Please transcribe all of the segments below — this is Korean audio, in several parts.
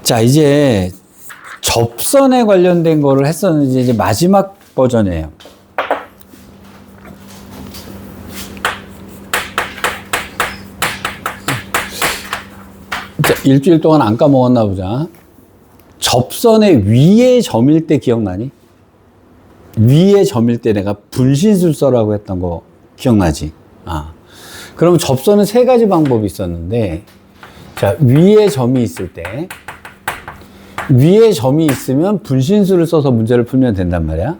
자, 이제 접선에 관련된 거를 했었는데 이제 마지막 버전이에요. 자, 일주일 동안 안 까먹었나 보자. 접선의 위에 점일 때 기억나니? 위에 점일 때 내가 분신술서라고 했던 거 기억나지? 그럼 접선은 세 가지 방법이 있었는데, 자, 위에 점이 있을 때, 위에 점이 있으면 분신술을 써서 문제를 풀면 된단 말이야.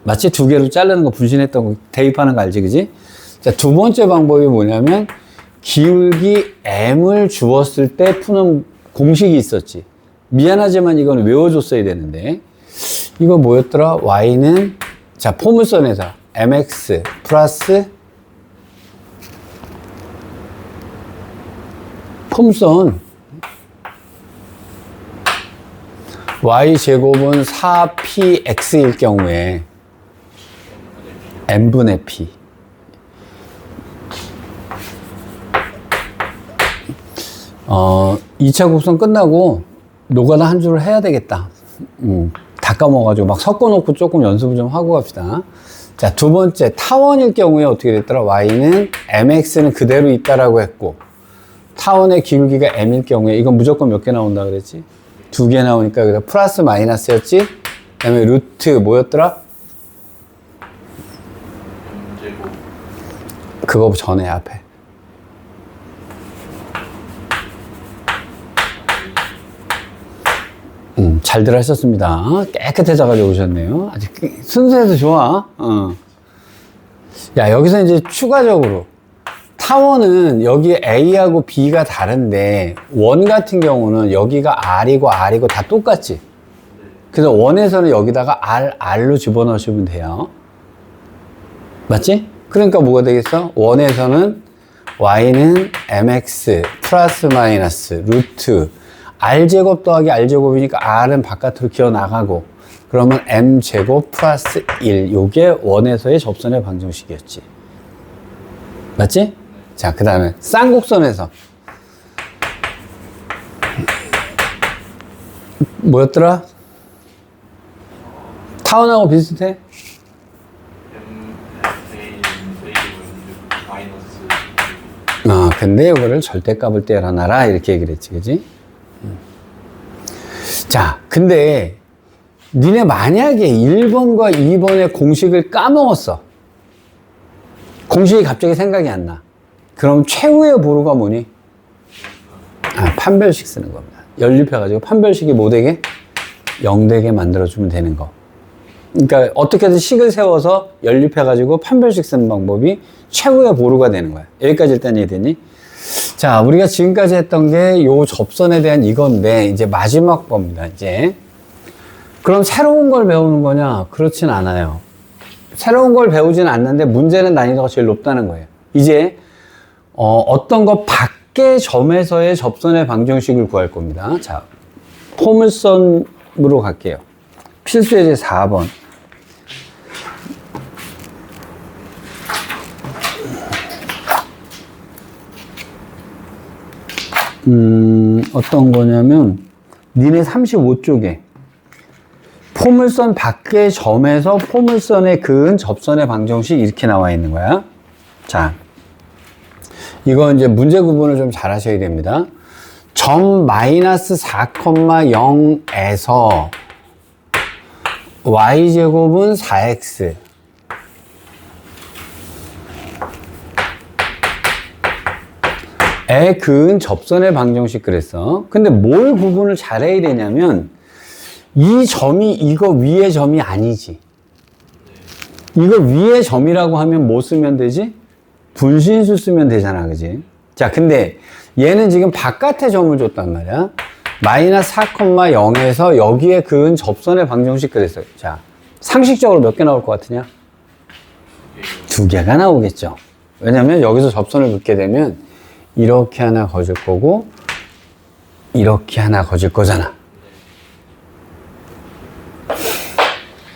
마치 두 개로 자르는 거 분신했던 거 대입하는 거 알지, 그지? 자, 두 번째 방법이 뭐냐면, 기울기 m을 주었을 때 푸는 공식이 있었지. 미안하지만 이건 외워줬어야 되는데, 이거 뭐였더라? y는, 자, 포물선에서 mx 플러스 포물선 y제곱은 4px일 경우에 n분의 p 2차 곡선 끝나고 노가다 한 줄을 해야 되겠다. 다 까먹어가지고 막 섞어놓고 조금 연습을 좀 하고 갑시다. 자, 두 번째 타원일 경우에 어떻게 됐더라? y는 mx는 그대로 있다라고 했고, 타원의 기울기가 m일 경우에 이건 무조건 몇 개 나온다 그랬지? 두 개 나오니까 그래서 플러스 마이너스였지? 그 다음에 루트 뭐였더라? 그거 전에 앞에 잘들 하셨습니다. 깨끗해져가지고 오셨네요. 아직 순서에서 좋아. 야, 여기서 이제 추가적으로 타원은 여기 A하고 B가 다른데 원 같은 경우는 여기가 R이고 다 똑같지. 그래서 원에서는 여기다가 R로 집어넣으시면 돼요. 맞지? 그러니까 뭐가 되겠어? 원에서는 Y는 MX 플러스 마이너스 루트 R제곱 더하기 R제곱이니까 R은 바깥으로 기어 나가고, 그러면 M제곱 플러스 1. 요게 원에서의 접선의 방정식이었지. 맞지? 자, 그 다음에 쌍곡선에서 뭐였더라? 타원하고 비슷해? 근데 이거를 절대값을 떼어놔라 이렇게 얘기를 했지, 그지? 자, 근데 니네 만약에 1번과 2번의 공식을 까먹었어. 공식이 갑자기 생각이 안 나. 그럼 최후의 보루가 뭐니? 판별식 쓰는 겁니다. 연립해가지고 판별식이 뭐 되게? 0 되게 만들어주면 되는 거. 그러니까 어떻게든 식을 세워서 연립해가지고 판별식 쓰는 방법이 최후의 보루가 되는 거야. 여기까지 일단 이해되니? 자, 우리가 지금까지 했던 게 요 접선에 대한 이건데, 이제 마지막 겁니다, 이제. 그럼 새로운 걸 배우는 거냐? 그렇진 않아요. 새로운 걸 배우진 않는데 문제는 난이도가 제일 높다는 거예요. 이제, 어떤 거 밖의 점에서의 접선의 방정식을 구할 겁니다. 자, 포물선으로 갈게요. 필수예제 4번. 어떤 거냐면, 니네 35쪽에 포물선 밖의 점에서 포물선에 그은 접선의 방정식 이렇게 나와 있는 거야. 자, 이거 이제 문제 구분을 좀 잘 하셔야 됩니다. 점 마이너스 4,0에서 y제곱은 4x 에 그은 접선의 방정식 그랬어. 근데 뭘 구분을 잘해야 되냐면, 이 점이 이거 위의 점이 아니지. 이거 위의 점이라고 하면 뭐 쓰면 되지? 분신수 쓰면 되잖아, 그지? 자, 근데 얘는 지금 바깥의 점을 줬단 말이야. 마이너스 4,0에서 여기에 그은 접선의 방정식 그랬어요. 자, 상식적으로 몇 개 나올 것 같으냐? 2개가 나오겠죠. 왜냐면 여기서 접선을 긋게 되면 이렇게 하나 거질 거고, 이렇게 하나 거질 거잖아.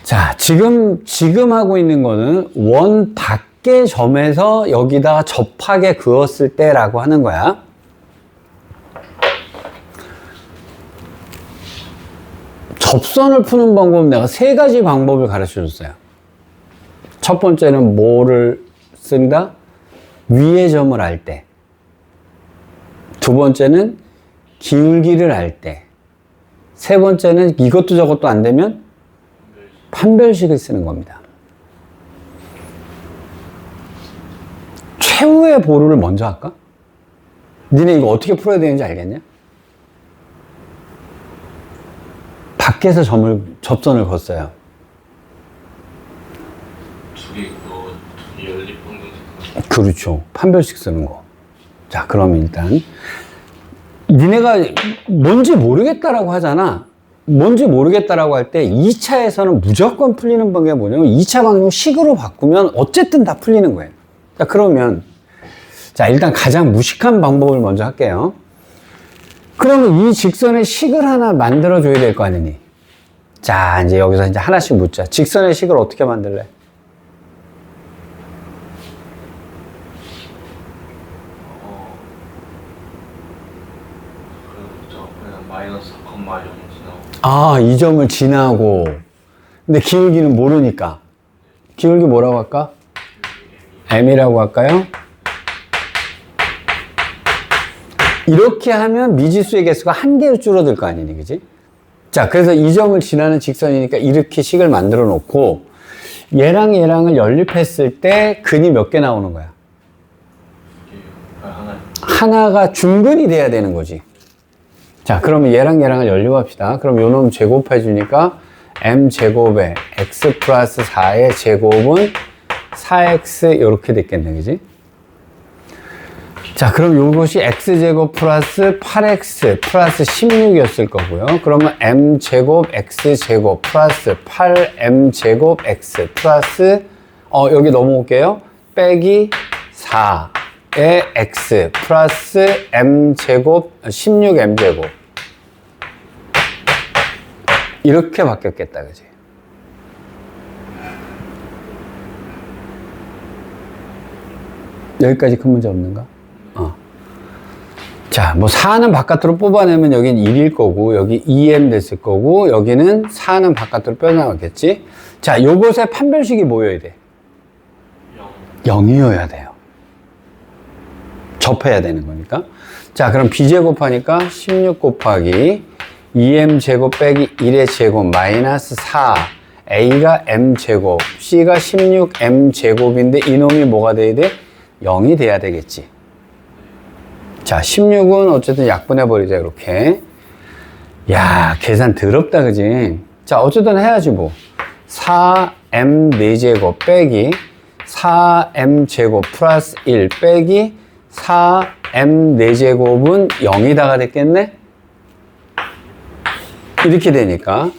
자, 지금 하고 있는 거는 원 밖의 점에서 여기다가 접하게 그었을 때라고 하는 거야. 접선을 푸는 방법은 내가 세 가지 방법을 가르쳐 줬어요. 첫 번째는 뭐를 쓴다? 위의 점을 알 때. 두 번째는 기울기를 알 때. 세 번째는 이것도 저것도 안 되면 판별식을 쓰는 겁니다. 최후의 보루를 먼저 할까? 니네 이거 어떻게 풀어야 되는지 알겠냐? 밖에서 접선을 걷어요. 둘이 연립방정식. 그렇죠. 판별식 쓰는 거. 자, 그럼 일단 니네가 뭔지 모르겠다라고 하잖아. 뭔지 모르겠다라고 할 때 2차에서는 무조건 풀리는 방법이 뭐냐면 2차 방정 식으로 바꾸면 어쨌든 다 풀리는 거예요. 자, 그러면 자, 일단 가장 무식한 방법을 먼저 할게요. 그러면 이 직선의 식을 하나 만들어 줘야 될 거 아니니? 자, 이제 여기서 이제 하나씩 묻자. 직선의 식을 어떻게 만들래? 그냥 마이너스 4,0 지나고. 아, 이 점을 지나고. 근데 기울기는 모르니까. 기울기 뭐라고 할까? m이라고 할까요? 이렇게 하면 미지수의 개수가 한 개로 줄어들 거 아니니, 그지? 자, 그래서 이 점을 지나는 직선이니까 이렇게 식을 만들어 놓고 얘랑 얘랑을 연립했을 때 근이 몇 개 나오는 거야? 하나가 중근이 돼야 되는 거지. 자, 그러면 얘랑 얘랑을 연립합시다. 그럼 요 놈 제곱해 주니까 m제곱에 x 플러스 4의 제곱은 4x 이렇게 됐겠네, 그지? 자, 그럼 요것이 x제곱 플러스 8x 플러스 16이었을 거고요. 그러면 m제곱 x제곱 플러스 8m제곱 x 플러스 여기 넘어올게요. 빼기 4의 x 플러스 m제곱 16m제곱 이렇게 바뀌었겠다, 그지? 여기까지 큰 문제 없는가? 자, 뭐 4는 바깥으로 뽑아내면 여긴 1일 거고 여기 2m 됐을 거고 여기는 4는 바깥으로 빼나가겠지. 자, 요것의 판별식이 뭐여야 돼? 0이어야 돼요. 접해야 되는 거니까. 자, 그럼 b제곱하니까 16 곱하기 2m제곱 빼기 1의 제곱 마이너스 4 a가 m제곱 c가 16m제곱인데 이놈이 뭐가 돼야 돼? 0이 돼야 되겠지. 자, 16은 어쨌든 약분해버리자, 이렇게. 야, 계산 더럽다, 그지? 자, 어쨌든 해야지, 뭐. 4m 4제곱 빼기 4m제곱 플러스 1 빼기 4m 4제곱은 0이다가 됐겠네? 이렇게 되니까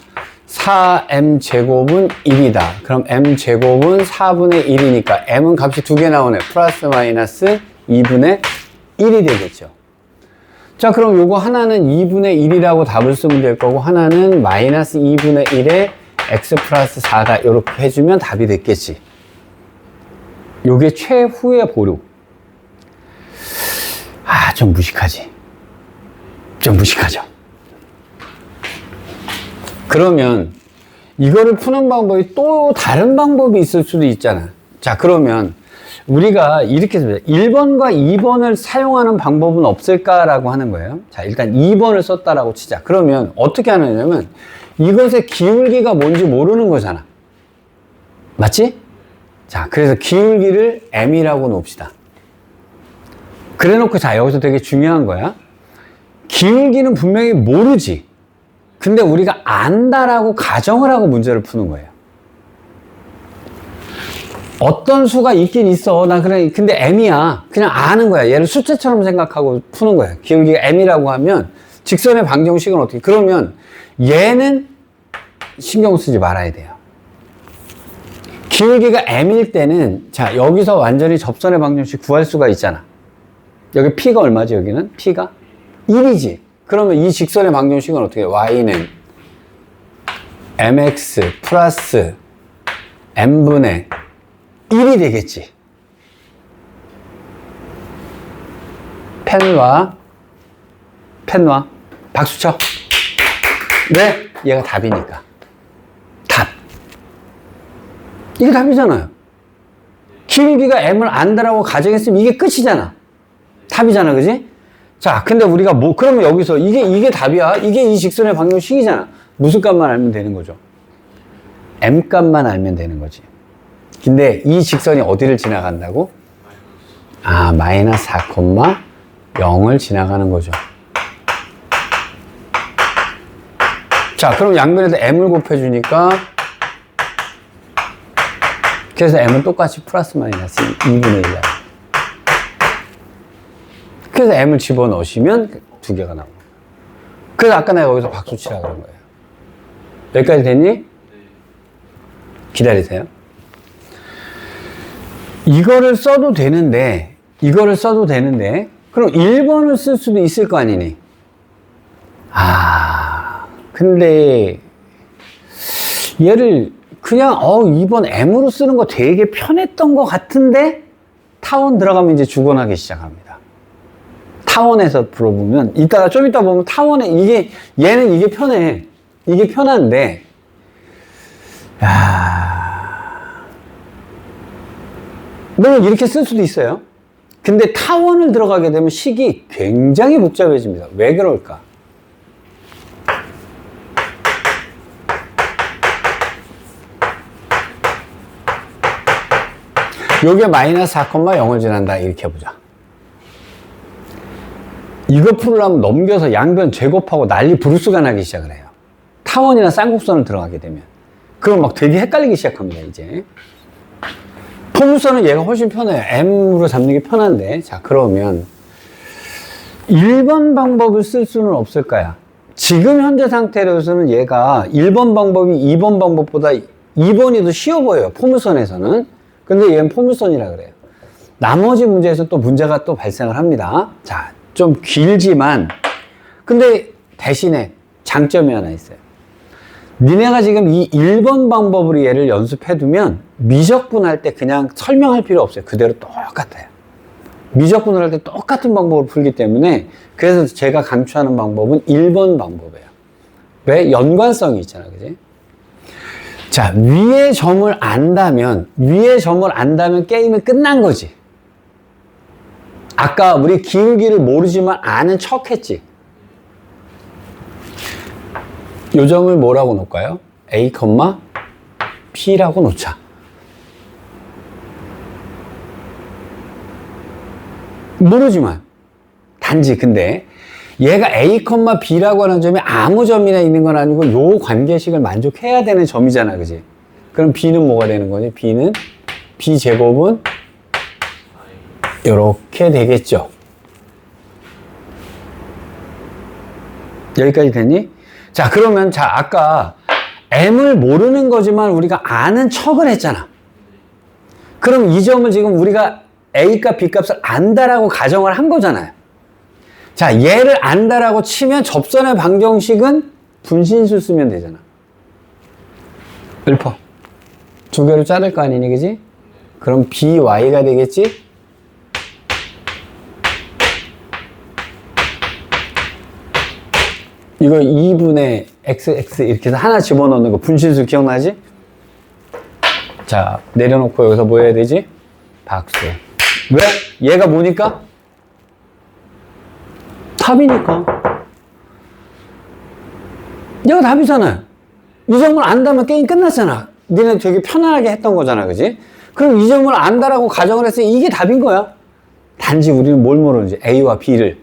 4m제곱은 1이다. 그럼 m제곱은 4분의 1이니까 m은 값이 두 개 나오네. 플러스 마이너스 2분의 1이 되겠죠. 자, 그럼 요거 하나는 2분의 1이라고 답을 쓰면 될 거고 하나는 마이너스 2분의 1에 x 플러스 4다 이렇게 해주면 답이 됐겠지. 요게 최후의 보루. 아, 좀 무식하지. 좀 무식하죠. 그러면 이거를 푸는 방법이 또 다른 방법이 있을 수도 있잖아. 자, 그러면 우리가 이렇게 씁니다. 1번과 2번을 사용하는 방법은 없을까라고 하는 거예요. 자, 일단 2번을 썼다라고 치자. 그러면 어떻게 하느냐면 이것의 기울기가 뭔지 모르는 거잖아. 맞지? 자, 그래서 기울기를 m이라고 놓읍시다. 그래 놓고 자, 여기서 되게 중요한 거야. 기울기는 분명히 모르지. 근데 우리가 안다라고 가정을 하고 문제를 푸는 거예요. 어떤 수가 있긴 있어. 나 그래. 근데 m이야. 그냥 아는 거야. 얘를 숫자처럼 생각하고 푸는 거야. 기울기가 m이라고 하면 직선의 방정식은 어떻게? 그러면 얘는 신경 쓰지 말아야 돼요. 기울기가 m일 때는 자, 여기서 완전히 접선의 방정식 구할 수가 있잖아. 여기 p가 얼마지? 여기는 p가 1이지. 그러면 이 직선의 방정식은 어떻게 해? y는 mx 플러스 m분의 1이 되겠지. 펜 놔. 박수 쳐. 왜? 얘가 답이니까. 답. 이게 답이잖아요. 기울기가 m을 안다라고 가정했으면 이게 끝이잖아. 답이잖아, 그지? 자, 근데 우리가 그러면 여기서 이게 답이야. 이게 이 직선의 방정식이잖아. 무슨 값만 알면 되는 거죠? m 값만 알면 되는 거지. 근데 이 직선이 어디를 지나간다고? 아, 마이너스 4,0을 지나가는 거죠. 자, 그럼 양변에다 m을 곱해주니까 그래서 m은 똑같이 플러스 마이너스 2분의 1이야. 그래서 m을 집어넣으시면 두 개가 나옵니다. 그래서 아까 내가 여기서 박수 치라 그런 거예요. 여기까지 됐니? 기다리세요. 이거를 써도 되는데 그럼 1번을 쓸 수도 있을 거 아니니? 근데 얘를 그냥 2번 m으로 쓰는 거 되게 편했던 것 같은데 타원 들어가면 이제 죽어나기 시작합니다. 타원에서 풀어보면 좀 이따 보면 타원에 얘는 이게 편해. 이게 편한데 물론 이렇게 쓸 수도 있어요. 근데 타원을 들어가게 되면 식이 굉장히 복잡해집니다. 왜 그럴까? 요게 마이너스 4,0을 지난다. 이렇게 해보자. 이거 풀으려면 넘겨서 양변 제곱하고 난리 부르스가 나기 시작을 해요. 타원이나 쌍곡선을 들어가게 되면. 그럼 막 되게 헷갈리기 시작합니다, 이제. 포물선은 얘가 훨씬 편해요. m으로 잡는 게 편한데. 자, 그러면 1번 방법을 쓸 수는 없을까요? 지금 현재 상태로서는 얘가 1번 방법이 2번 방법보다 2번이 더 쉬워 보여요. 포물선에서는. 근데 얘는 포물선이라 그래요. 나머지 문제에서 또 문제가 또 발생을 합니다. 자, 좀 길지만 근데 대신에 장점이 하나 있어요. 니네가 지금 이 1번 방법으로 얘를 연습해두면 미적분할 때 그냥 설명할 필요 없어요. 그대로 똑같아요. 미적분을 할 때 똑같은 방법으로 풀기 때문에 그래서 제가 강추하는 방법은 1번 방법이에요. 왜? 연관성이 있잖아, 그지? 자, 위의 점을 안다면 게임은 끝난 거지. 아까 우리 기울기를 모르지만 아는 척 했지. 요 점을 뭐라고 놓을까요? A, P라고 놓자. 모르지만 단지 근데 얘가 A, B라고 하는 점이 아무 점이나 있는 건 아니고 요 관계식을 만족해야 되는 점이잖아, 그지? 그럼 B는 뭐가 되는 거니? B는 B제곱은 이렇게 되겠죠. 여기까지 됐니? 자, 그러면 아까 M을 모르는 거지만 우리가 아는 척을 했잖아. 그럼 이 점을 지금 우리가 A값, B값을 안다라고 가정을 한 거잖아요. 자, 얘를 안다라고 치면 접선의 방정식은 분신술 쓰면 되잖아. 읊어. 두 개로 자를 거 아니니, 그지? 그럼 BY가 되겠지? 이거 2분의 XX 이렇게 해서 하나 집어넣는 거 분신술 기억나지? 자, 내려놓고 여기서 뭐 해야 되지? 박수. 왜? 얘가 뭐니까? 답이니까. 얘가 답이잖아요. 이 점을 안다면 게임 끝났잖아. 니네 되게 편안하게 했던 거잖아, 그지? 그럼 이 점을 안다라고 가정을 했으니 이게 답인 거야. 단지 우리는 뭘 모르는지 A와 B를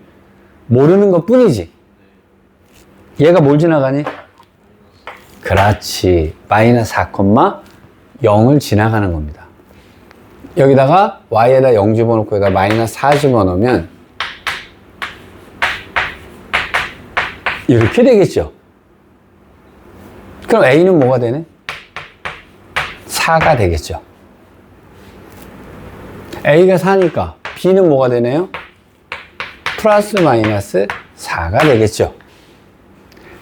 모르는 것 뿐이지. 얘가 뭘 지나가니? 그렇지. 마이너스 4,0을 지나가는 겁니다. 여기다가 Y에다 0 집어넣고 여기다 마이너스 4 집어넣으면 이렇게 되겠죠. 그럼 A는 뭐가 되네? 4가 되겠죠. A가 4니까 B는 뭐가 되네요? 플러스 마이너스 4가 되겠죠.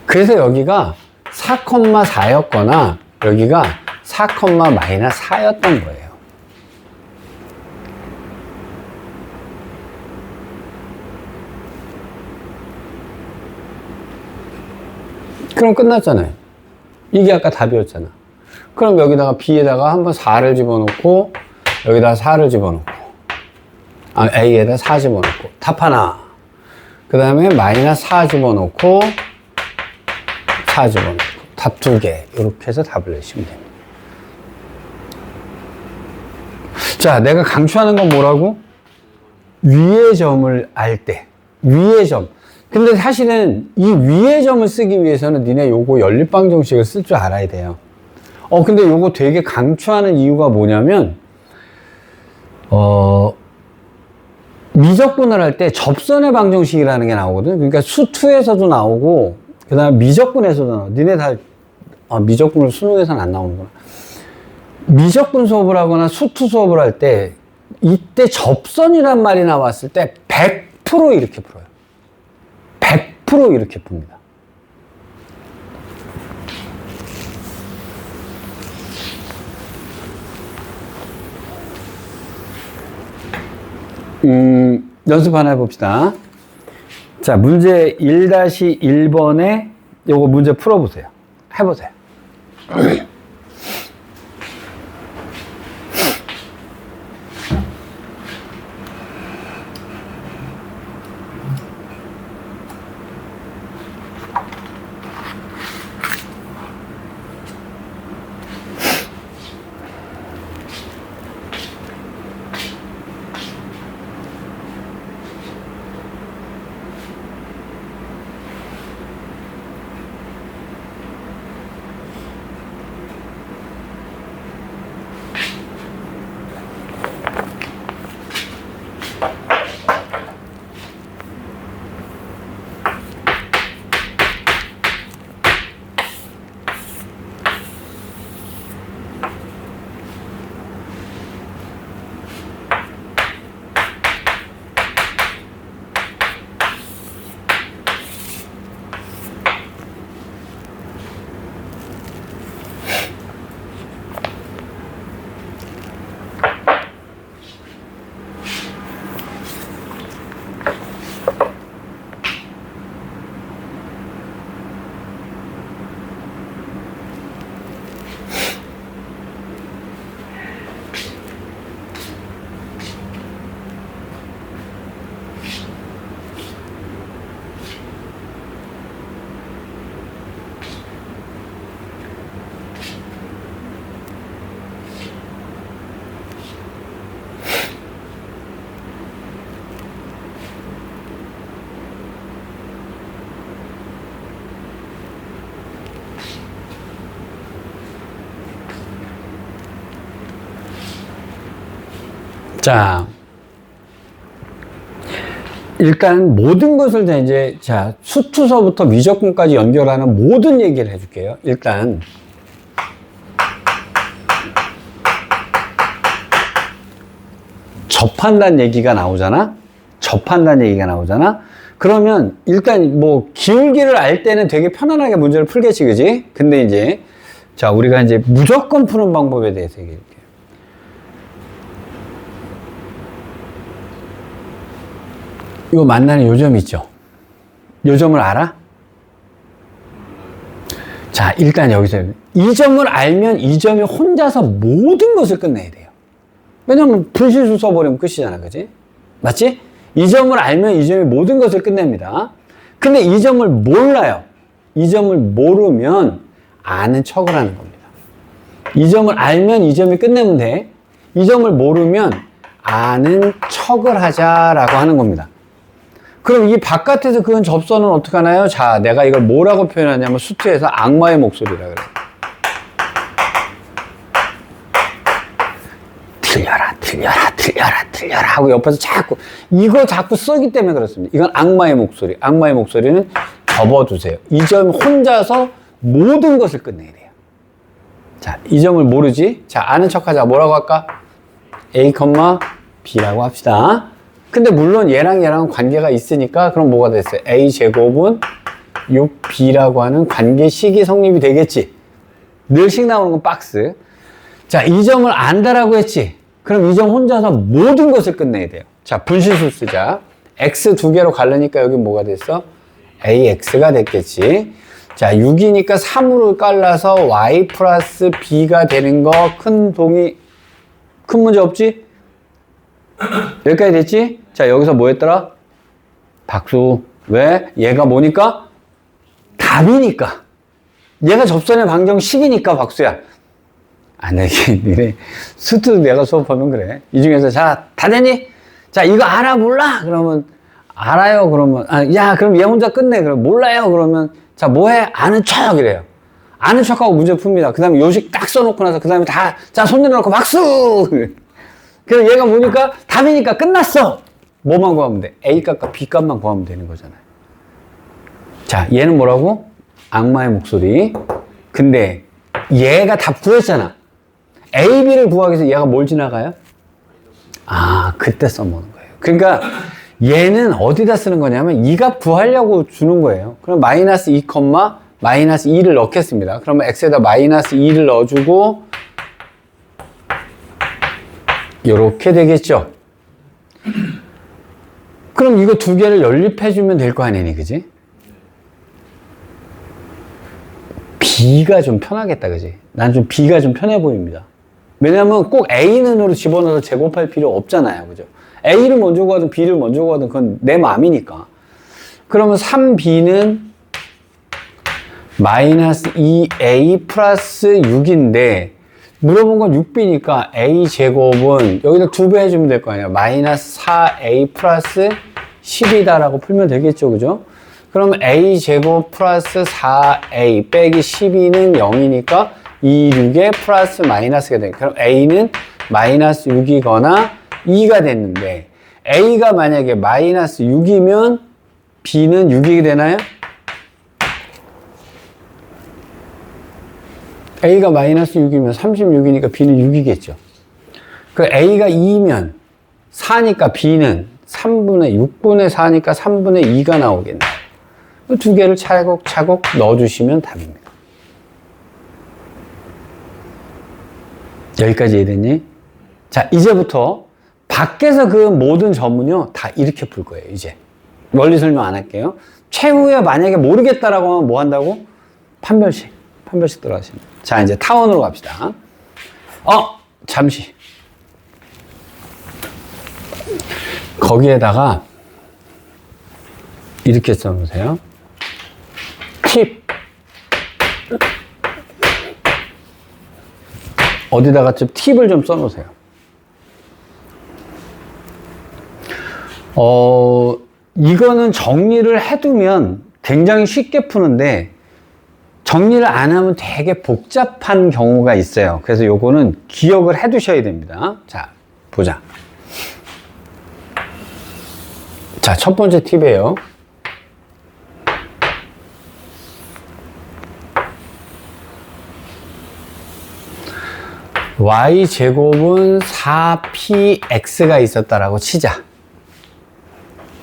그래서 여기가 4,4였거나 여기가 4, 마이너스 4였던 거예요. 그럼 끝났잖아요. 이게 아까 답이었잖아. 그럼 여기다가 B에다가 한번 4를 집어넣고 여기다가 4를 집어넣고 A에다 4 집어넣고 답 하나. 그 다음에 마이너스 4 집어넣고 4 집어넣고 답 2개. 이렇게 해서 답을 내시면 됩니다. 자, 내가 강추하는 건 뭐라고? 위의 점을 알 때. 위의 점. 근데 사실은 이 위의 점을 쓰기 위해서는 니네 요거 연립방정식을 쓸 줄 알아야 돼요. 근데 요거 되게 강추하는 이유가 뭐냐면, 미적분을 할 때 접선의 방정식이라는 게 나오거든. 그러니까 수2에서도 나오고, 그 다음에 미적분에서도 나오고. 니네 다, 미적분을 수능에서는 안 나오는구나. 미적분 수업을 하거나 수2 수업을 할 때, 이때 접선이란 말이 나왔을 때 100% 이렇게 풀어요. 100% 이렇게 풉니다. 연습 하나 해봅시다. 자, 문제 1-1번에 요거 문제 풀어보세요. 해보세요. 자, 일단 모든 것을 다 이제, 자, 수투서부터 미적분까지 연결하는 모든 얘기를 해줄게요. 일단, 접한다는 얘기가 나오잖아? 접한다는 얘기가 나오잖아? 그러면 일단 뭐 기울기를 알 때는 되게 편안하게 문제를 풀겠지, 그지? 근데 이제, 자, 우리가 이제 무조건 푸는 방법에 대해서 얘기할게요. 요 만나는 요점 있죠? 요점을 알아? 자, 일단 여기서 이 점을 알면 이 점이 혼자서 모든 것을 끝내야 돼요. 왜냐면 분실수 써버리면 끝이잖아, 그지? 맞지? 이 점을 알면 이 점이 모든 것을 끝냅니다. 근데 이 점을 몰라요. 이 점을 모르면 아는 척을 하는 겁니다. 이 점을 알면 이 점이 끝내면 돼. 이 점을 모르면 아는 척을 하자라고 하는 겁니다. 그럼 이 바깥에서 그은 접선은 어떻게 하나요? 자, 내가 이걸 뭐라고 표현하냐면 수트에서 악마의 목소리라 그래요. 틀려라, 틀려라, 틀려라, 틀려라 하고 옆에서 이거 자꾸 쓰기 때문에 그렇습니다. 이건 악마의 목소리. 악마의 목소리는 접어두세요. 이 점 혼자서 모든 것을 끝내야 돼요. 자, 이 점을 모르지? 자, 아는 척 하자. 뭐라고 할까? A, B라고 합시다. 근데 물론 얘랑 얘랑 관계가 있으니까 그럼 뭐가 됐어요? A제곱은 6B라고 하는 관계식이 성립이 되겠지. 늘씩 나오는 건 박스. 자, 이 점을 안다라고 했지. 그럼 이 점 혼자서 모든 것을 끝내야 돼요. 자, 분실수 쓰자. X 두 개로 갈르니까 여기 뭐가 됐어? AX가 됐겠지. 자, 6이니까 3으로 깔라서 y 플러스 b가 되는 거 큰 문제 없지? 여기까지 됐지? 자, 여기서 뭐 했더라? 박수. 왜? 얘가 뭐니까? 답이니까. 얘가 접선의 방정식이니까 박수야. 안 되겠네. 수트 내가 수업하면 그래. 이 중에서 자, 다 됐니? 자, 이거 알아, 몰라? 그러면 알아요. 그러면 야, 그럼 얘 혼자 끝내. 그럼 몰라요. 그러면 자, 뭐해? 아는 척 이래요. 아는 척하고 문제 풉니다. 그 다음에 요식 딱 써놓고 나서 그 다음에 다 자, 손 내려놓고 박수. 그럼 얘가 뭐니까? 답이니까 끝났어. 뭐만 구하면 돼? A 값과 B 값만 구하면 되는 거잖아요. 자, 얘는 뭐라고? 악마의 목소리. 근데 얘가 답 구했잖아. A, B를 구하기 위해서 얘가 뭘 지나가요? 아, 그때 써먹는 거예요. 그러니까 얘는 어디다 쓰는 거냐면 이 값 구하려고 주는 거예요. 그럼 마이너스 2, 마이너스 2를 넣겠습니다. 그러면 x에다 마이너스 2를 넣어주고 이렇게 되겠죠. 그럼 이거 두 개를 연립해주면 될 거 아니니, 그지? B가 좀 편하겠다, 그지? 난 좀 B가 좀 편해 보입니다. 왜냐면 꼭 A는으로 집어넣어서 제곱할 필요 없잖아요, 그죠? A를 먼저 구하든 B를 먼저 구하든 그건 내 마음이니까. 그러면 3B는 마이너스 2A 플러스 6인데 물어본 건 6B니까 A 제곱은 여기다 2배 해주면 될 거 아니야. 마이너스 4A 플러스 10이다라고 풀면 되겠죠, 그죠? 그럼 A 제곱 플러스 4A 빼기 12는 0이니까 2, 6에 플러스 마이너스가 되니까 그럼 A는 마이너스 6이거나 2가 됐는데 A가 만약에 마이너스 6이면 B는 6이 되나요? A가 마이너스 6이면 36이니까 B는 6이겠죠. 그 A가 2면 4니까 B는 6분의 4니까 3분의 2가 나오겠네. 두 개를 차곡차곡 넣어주시면 답입니다. 여기까지 이해됐니? 자, 이제부터 밖에서 그 모든 점은요, 다 이렇게 풀 거예요, 이제. 원리 설명 안 할게요. 최후에 만약에 모르겠다라고 하면 뭐 한다고? 판별식 들어가시면. 자, 이제 타원으로 갑시다. 잠시. 거기에다가 이렇게 써놓으세요. 팁. 어디다가 좀 팁을 좀 써놓으세요. 이거는 정리를 해두면 굉장히 쉽게 푸는데 정리를 안 하면 되게 복잡한 경우가 있어요. 그래서 요거는 기억을 해 두셔야 됩니다. 자, 보자. 자, 첫 번째 팁이에요. y제곱은 4px가 있었다라고 치자.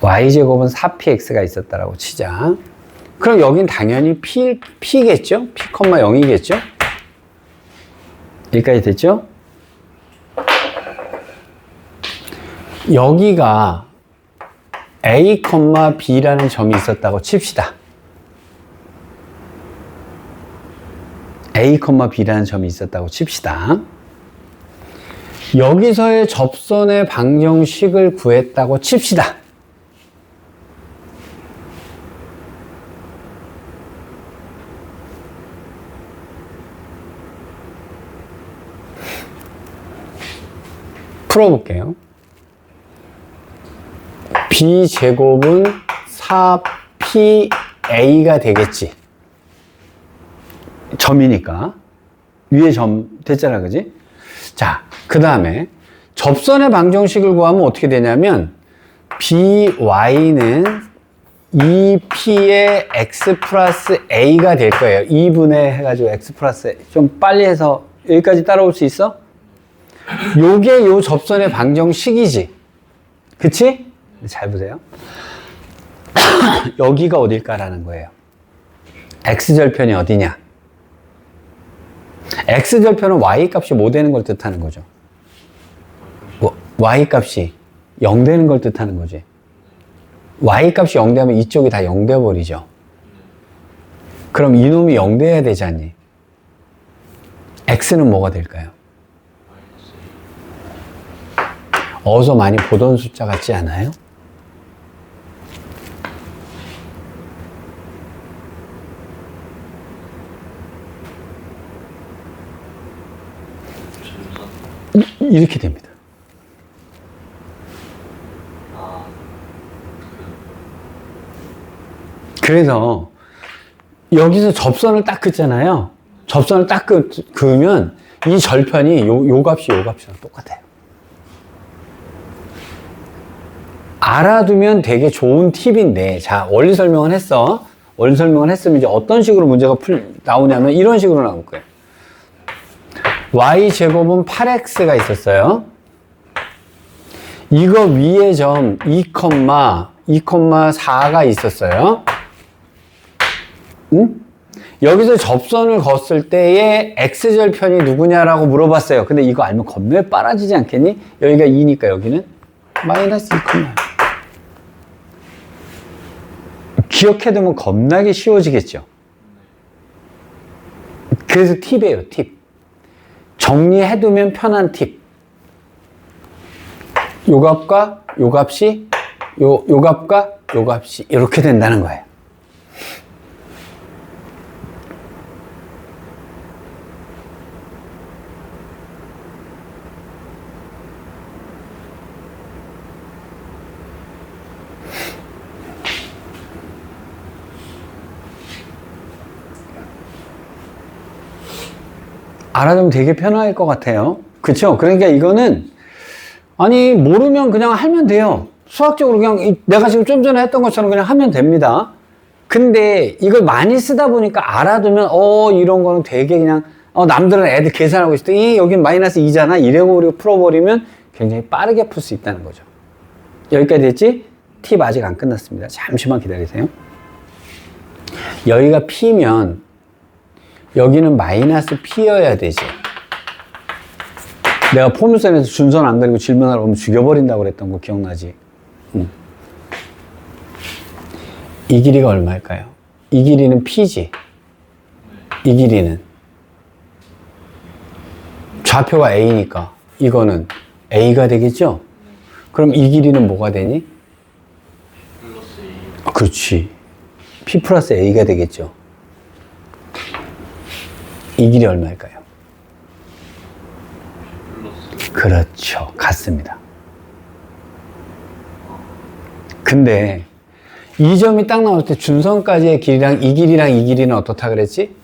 y제곱은 4px가 있었다라고 치자. 그럼 여긴 당연히 p겠죠? p,0이겠죠? 여기까지 됐죠? 여기가 a, b라는 점이 있었다고 칩시다. a, b라는 점이 있었다고 칩시다. 여기서의 접선의 방정식을 구했다고 칩시다. 풀어볼게요. b제곱은 4pa가 되겠지. 점이니까. 위에 점 됐잖아, 그지? 자, 그 다음에 접선의 방정식을 구하면 어떻게 되냐면 by는 2p의 x 플러스 a가 될 거예요. 2분의 해가지고 x 플러스 a. 좀 빨리 해서 여기까지 따라올 수 있어? 요게 요 접선의 방정식이지. 그치? 잘 보세요. 여기가 어딜까라는 거예요. x절편이 어디냐? x절편은 y값이 뭐 되는 걸 뜻하는 거죠. y값이 0 되는 걸 뜻하는 거지. y값이 0 되면 이쪽이 다 0 되어버리죠. 그럼 이놈이 0 돼야 되지 않니? x는 뭐가 될까요? 어서 많이 보던 숫자 같지 않아요? 이렇게 됩니다. 그래서 여기서 접선을 딱 긋잖아요. 접선을 딱 그으면 이 절편이 요 값이랑 똑같아요. 알아두면 되게 좋은 팁인데, 자, 원리 설명을 했어. 원리 설명을 했으면 이제 어떤 식으로 문제가 나오냐면 이런 식으로 나올 거예요. y제곱은 8x가 있었어요. 이거 위에 점 2,4가 있었어요. 응? 여기서 접선을 걷을 때의 x절편이 누구냐라고 물어봤어요. 근데 이거 알면 겁나 빨라지지 않겠니? 여기가 2니까 여기는 마이너스 2,4. 기억해두면 겁나게 쉬워지겠죠. 그래서 팁이에요, 팁. 정리해두면 편한 팁. 요 값과 요 값이 요 값과 요 값이 이렇게 된다는 거예요. 알아두면 되게 편할 것 같아요. 그쵸? 그러니까 이거는, 아니, 모르면 그냥 하면 돼요. 수학적으로 그냥 내가 지금 좀 전에 했던 것처럼 그냥 하면 됩니다. 근데 이걸 많이 쓰다 보니까 알아두면, 이런 거는 되게 그냥, 남들은 애들 계산하고 있을 때, 여긴 마이너스 2잖아. 이래고 우리가 풀어버리면 굉장히 빠르게 풀 수 있다는 거죠. 여기까지 됐지? 팁 아직 안 끝났습니다. 잠시만 기다리세요. 여기가 P면, 여기는 마이너스 P여야 되지. 내가 포물선에서 준선 안 그리고 질문하러 오면 죽여버린다고 그랬던 거 기억나지? 이 길이가 얼마일까요? 이 길이는 P지. 이 길이는 좌표가 A니까 이거는 A가 되겠죠? 그럼 이 길이는 뭐가 되니? 플러스 A. 그렇지. P 플러스 A가 되겠죠? 이 길이 얼마일까요? 플러스. 그렇죠. 같습니다. 근데 이 점이 딱 나올 때 준선까지의 길이랑 이 길이랑 이 길이는 어떻다 그랬지?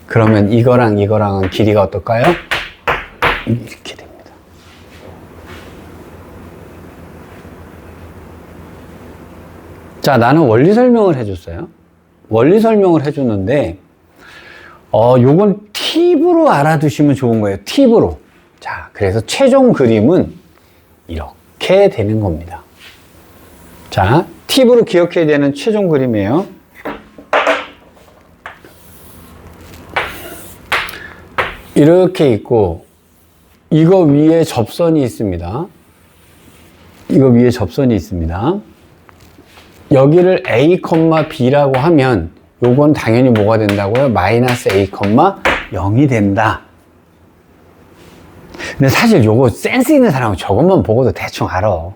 그러면 이거랑 이거랑은 길이가 어떨까요? 이렇게 됩니다. 자, 나는 원리 설명을 해줬어요. 원리 설명을 해줬는데 요건 팁으로 알아두시면 좋은 거예요. 팁으로. 자, 그래서 최종 그림은 이렇게 되는 겁니다. 자, 팁으로 기억해야 되는 최종 그림이에요. 이렇게 있고, 이거 위에 접선이 있습니다. 이거 위에 접선이 있습니다. 여기를 A, B라고 하면 요건 당연히 뭐가 된다고요? 마이너스 A, 0이 된다. 근데 사실 요거 센스 있는 사람은 저것만 보고도 대충 알아.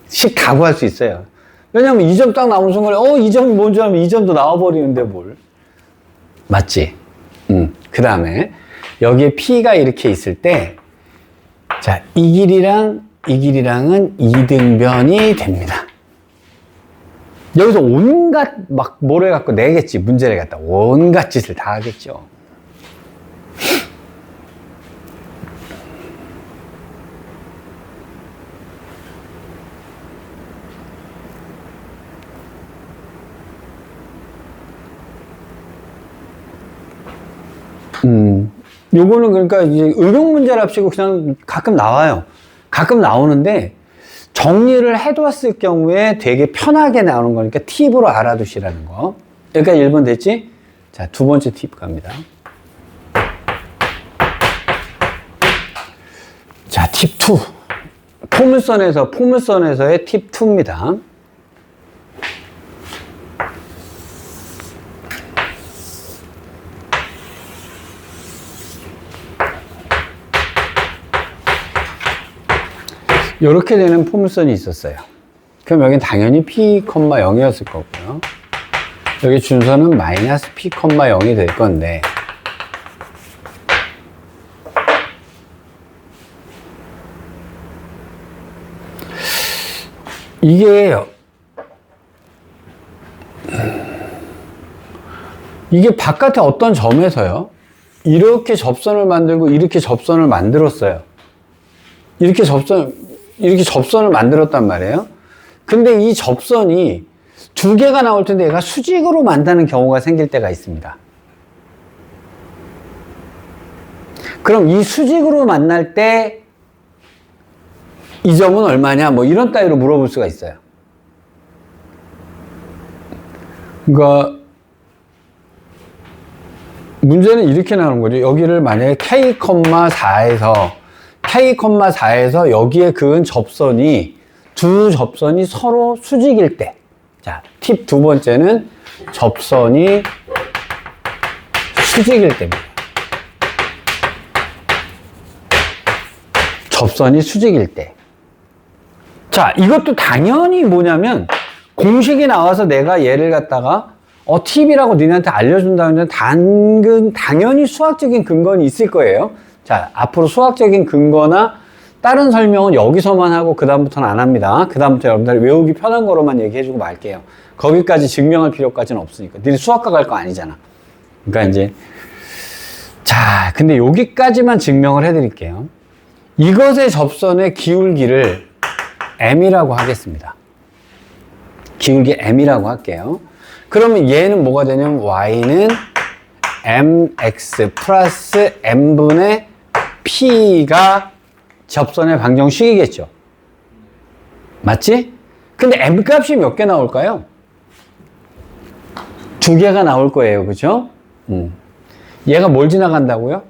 식 다 구할 수 있어요. 왜냐면 이 점 딱 나오는 순간에 이 점이 뭔지 알면 이 점도 나와버리는데 뭘. 맞지? 그 다음에 여기에 P가 이렇게 있을 때 자, 이 길이랑 이 길이랑은 이등변이 됩니다. 여기서 온갖 막 뭐를 갖고 내겠지. 문제를 갖다 온갖 짓을 다 하겠죠. 요거는 그러니까 이제 응용 문제랍시고 그냥 가끔 나와요. 가끔 나오는데 정리를 해두었을 경우에 되게 편하게 나오는 거니까 팁으로 알아두시라는 거. 여기까지 1번 됐지? 자, 두 번째 팁 갑니다. 자, 팁 2. 포물선에서의 팁 2입니다. 이렇게 되는 포물선이 있었어요. 그럼 여긴 당연히 P, 0이었을 거고요. 여기 준선은 마이너스 P, 0이 될 건데, 이게 바깥에 어떤 점에서요, 이렇게 접선을 만들고 이렇게 접선을 만들었어요. 이렇게 접선을 만들었단 말이에요. 근데 이 접선이 두 개가 나올 텐데 얘가 수직으로 만드는 경우가 생길 때가 있습니다. 그럼 이 수직으로 만날 때 이 점은 얼마냐? 뭐 이런 따위로 물어볼 수가 있어요. 그러니까 문제는 이렇게 나오는 거죠. 여기를 만약에 K,4에서 여기에 그은 접선이 두 접선이 서로 수직일 때. 자, 팁 두 번째는 접선이 수직일 때입니다. 접선이 수직일 때. 자, 이것도 당연히 뭐냐면 공식이 나와서 내가 얘를 갖다가 팁이라고 니네한테 알려준다면 당연히 수학적인 근거는 있을 거예요. 자, 앞으로 수학적인 근거나 다른 설명은 여기서만 하고 그 다음부터는 안 합니다. 그 다음부터 여러분들 외우기 편한 거로만 얘기해주고 말게요. 거기까지 증명할 필요까지는 없으니까. 니네 수학과 갈 거 아니잖아. 그러니까 이제 자, 근데 여기까지만 증명을 해드릴게요. 이것의 접선의 기울기를 m이라고 하겠습니다. 기울기 m이라고 할게요. 그러면 얘는 뭐가 되냐면 y는 mx 플러스 m분의 p가 접선의 방정식이겠죠. 맞지? 근데 m 값이 몇 개 나올까요? 두 개가 나올 거예요. 그죠? 얘가 뭘 지나간다고요?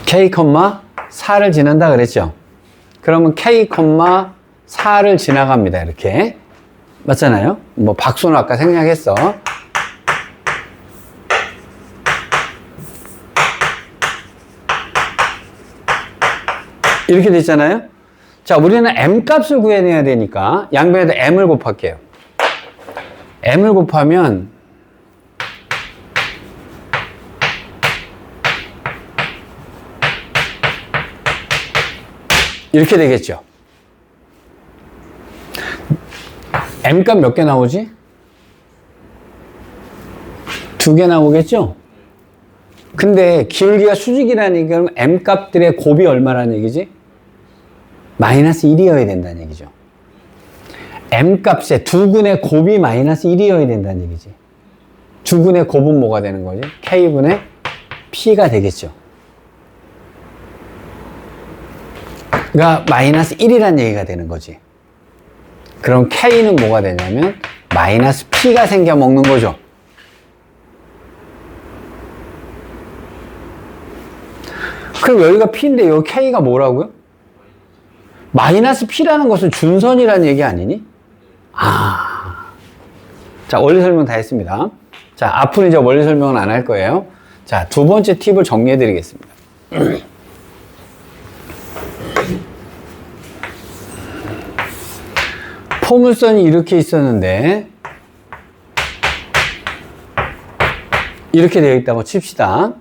k, 4를 지난다 그랬죠? 그러면 k, 4를 지나갑니다. 이렇게. 맞잖아요? 뭐 박수는 아까 생략했어. 이렇게 됐잖아요? 자, 우리는 m 값을 구해내야 되니까 양변에다 m을 곱할게요. m을 곱하면 이렇게 되겠죠. m값 몇 개 나오지? 두 개 나오겠죠? 근데 기울기가 수직이라는 얘기는 m값들의 곱이 얼마라는 얘기지? 마이너스 1이어야 된다는 얘기죠. m값의 두근의 곱이 마이너스 1이어야 된다는 얘기지. 두근의 곱은 뭐가 되는 거지? k분의 p가 되겠죠. 그러니까 마이너스 1이라는 얘기가 되는 거지. 그럼 K는 뭐가 되냐면 마이너스 P가 생겨 먹는 거죠. 그럼 여기가 P인데 여기 K가 뭐라고요? 마이너스 P라는 것은 준선이라는 얘기 아니니? 자, 원리 설명 다 했습니다. 자, 앞으로 이제 원리 설명은 안 할 거예요. 자, 두 번째 팁을 정리해 드리겠습니다. 포물선이 이렇게 있었는데 이렇게 되어 있다고 칩시다.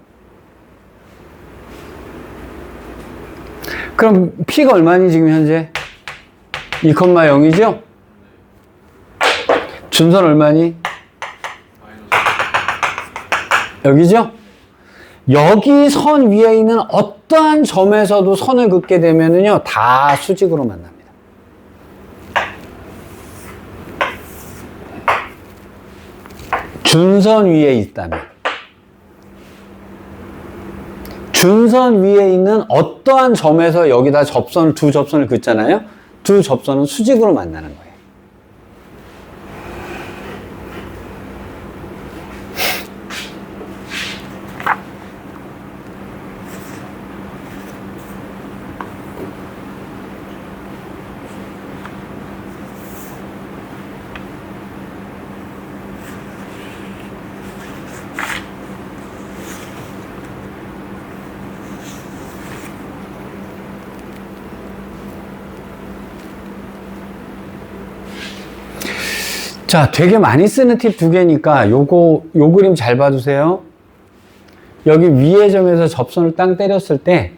그럼 P가 얼마니 지금 현재? 2,0이죠? 준선 얼마니? 여기죠? 여기 선 위에 있는 어떠한 점에서도 선을 긋게 되면은요, 다 수직으로 만납니다. 준선 위에 있다면. 준선 위에 있는 어떠한 점에서 여기다 두 접선을 긋잖아요? 두 접선은 수직으로 만나는 거예요. 자, 되게 많이 쓰는 팁 두 개니까 요 그림 잘 봐주세요. 여기 위의 점에서 접선을 땅 때렸을 때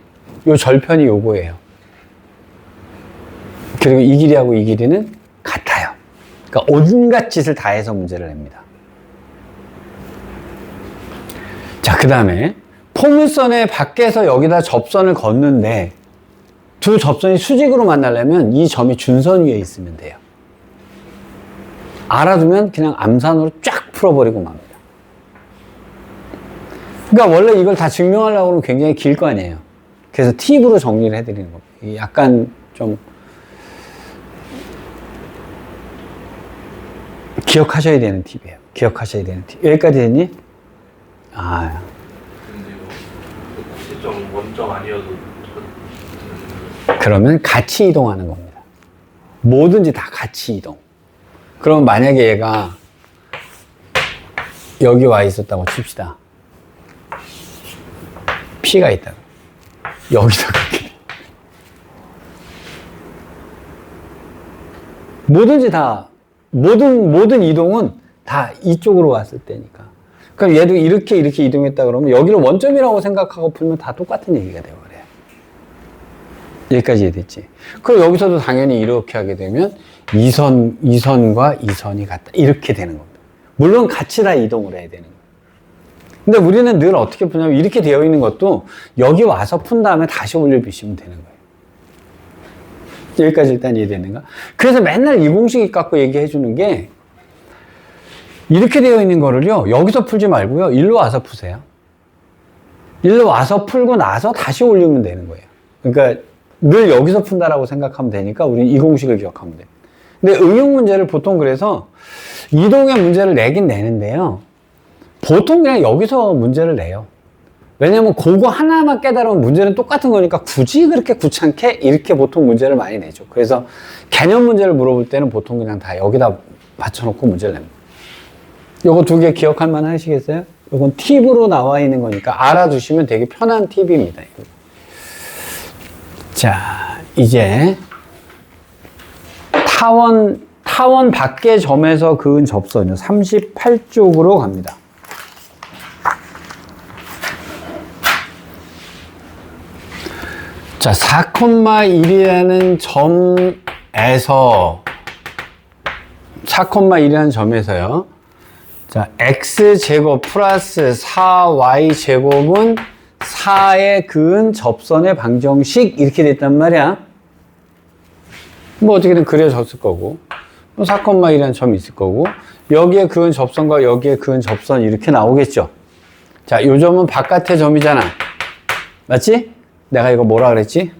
요 절편이 요거예요. 그리고 이 길이하고 이 길이는 같아요. 그러니까 온갖 짓을 다 해서 문제를 냅니다. 자, 그 다음에 포물선의 밖에서 여기다 접선을 걷는데 두 접선이 수직으로 만나려면 이 점이 준선 위에 있으면 돼요. 알아두면 그냥 암산으로 쫙 풀어버리고 맙니다. 그러니까 원래 이걸 다 증명하려고 하면 굉장히 길 거 아니에요. 그래서 팁으로 정리를 해드리는 겁니다. 약간 좀 기억하셔야 되는 팁이에요. 기억하셔야 되는 팁. 여기까지 됐니? 아. 근데 이거 꼭지점 원점 아니어도 그러면 같이 이동하는 겁니다. 뭐든지 다 같이 이동. 그러면 만약에 얘가 여기 와 있었다고 칩시다. P가 있다고. 여기서 그렇게. 뭐든지 다, 모든 이동은 다 이쪽으로 왔을 때니까. 그럼 얘도 이렇게 이동했다 그러면 여기를 원점이라고 생각하고 풀면 다 똑같은 얘기가 되고 그래요. 여기까지 이해됐지? 그럼 여기서도 당연히 이렇게 하게 되면 이선과 이선이 같다. 이렇게 되는 겁니다. 물론 같이 다 이동을 해야 되는 거예요. 근데 우리는 늘 어떻게 푸냐면 이렇게 되어 있는 것도 여기 와서 푼 다음에 다시 올려주시면 되는 거예요. 여기까지 일단 이해됐는가? 그래서 맨날 이 공식 갖고 얘기해 주는 게 이렇게 되어 있는 거를요, 여기서 풀지 말고요, 일로 와서 푸세요. 일로 와서 풀고 나서 다시 올리면 되는 거예요. 그러니까 늘 여기서 푼다라고 생각하면 되니까 우리는 이 공식을 기억하면 돼요. 근데 응용 문제를 보통 그래서 이동의 문제를 내긴 내는데요. 보통 그냥 여기서 문제를 내요. 왜냐면 그거 하나만 깨달으면 문제는 똑같은 거니까 굳이 그렇게 귀찮게 이렇게 보통 문제를 많이 내죠. 그래서 개념 문제를 물어볼 때는 보통 그냥 다 여기다 맞춰놓고 문제를 냅니다. 요거 두 개 기억할 만 하시겠어요? 요건 팁으로 나와 있는 거니까 알아두시면 되게 편한 팁입니다. 자, 이제 타원 밖의 점에서 그은 접선이요. 38쪽으로 갑니다. 자, 4,1이라는 점에서 4,1이라는 점에서요. 자, x제곱 플러스 4y제곱은 4에 그은 접선의 방정식 이렇게 됐단 말이야. 뭐 어떻게든 그려졌을 거고 4,1이라는 점이 있을 거고 여기에 그은 접선과 여기에 그은 접선 이렇게 나오겠죠. 자, 요 점은 바깥의 점이잖아. 맞지? 내가 이거 뭐라 그랬지?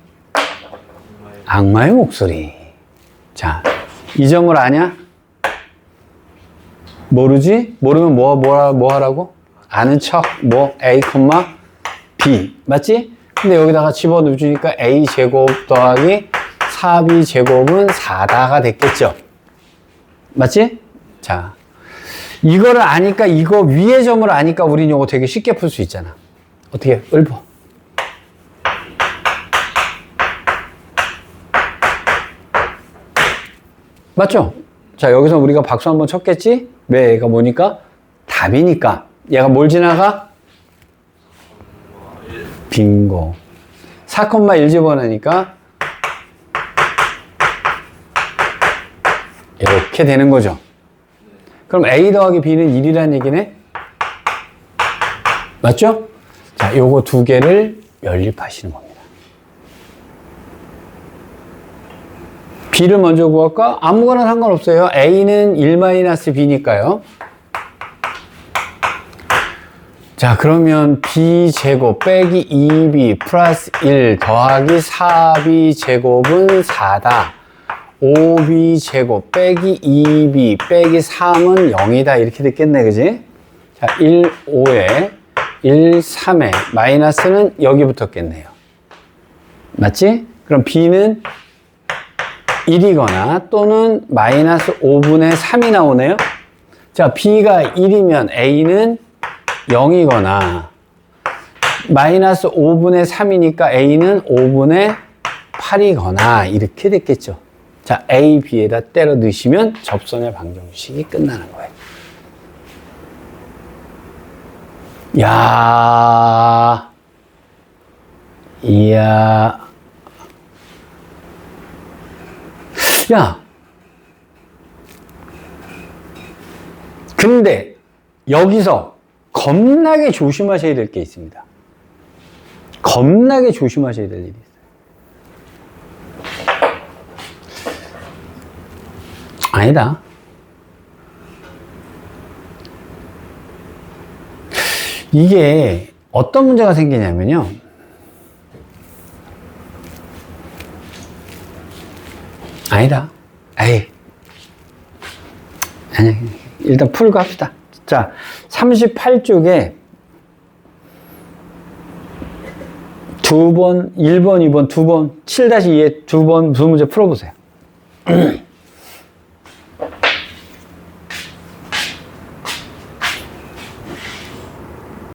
악마의 목소리. 자, 이 점을 아냐? 모르지? 모르면 뭐 하라고? 아는 척, A, B. 맞지? 근데 여기다가 집어넣어주니까 A제곱 더하기 4B제곱은 4다가 됐겠죠? 맞지? 자, 이거를 아니까, 이거 위의 점을 아니까 우린 이거 되게 쉽게 풀 수 있잖아. 어떻게? 읊어. 맞죠? 자, 여기서 우리가 박수 한번 쳤겠지? 왜? 얘가 뭐니까? 답이니까. 얘가 뭘 지나가? 빙고. 4,1 집어넣으니까 이렇게 되는 거죠. 그럼 A 더하기 B는 1이라는 얘기네? 맞죠? 자, 요거 두 개를 연립하시는 겁니다. B를 먼저 구할까? 아무거나 상관없어요. A는 1-B니까요. 자, 그러면 B제곱 빼기 2B 플러스 1 더하기 4B제곱은 4다. 5B제곱 빼기 2B 빼기 3은 0이다. 이렇게 됐겠네, 그지? 자, 1, 5에 1, 3에 마이너스는 여기 붙었겠네요. 맞지? 그럼 B는 1이거나 또는 마이너스 5분의 3이 나오네요. 자, B가 1이면 A는 0이거나 마이너스 5분의 3이니까 A는 5분의 8이거나 이렇게 됐겠죠. 자, A, B에다 때려 넣으시면 접선의 방정식이 끝나는 거예요. 야, 이야, 야, 근데 여기서 겁나게 조심하셔야 될 게 있습니다. 겁나게 조심하셔야 될 일이 있어요. 아니다. 이게 어떤 문제가 생기냐면요. 아니다. 에이. 아니, 일단 풀고 합시다. 자, 38쪽에 두 번, 1번, 2번, 두 번, 7-2에 두 번, 두 문제 풀어보세요.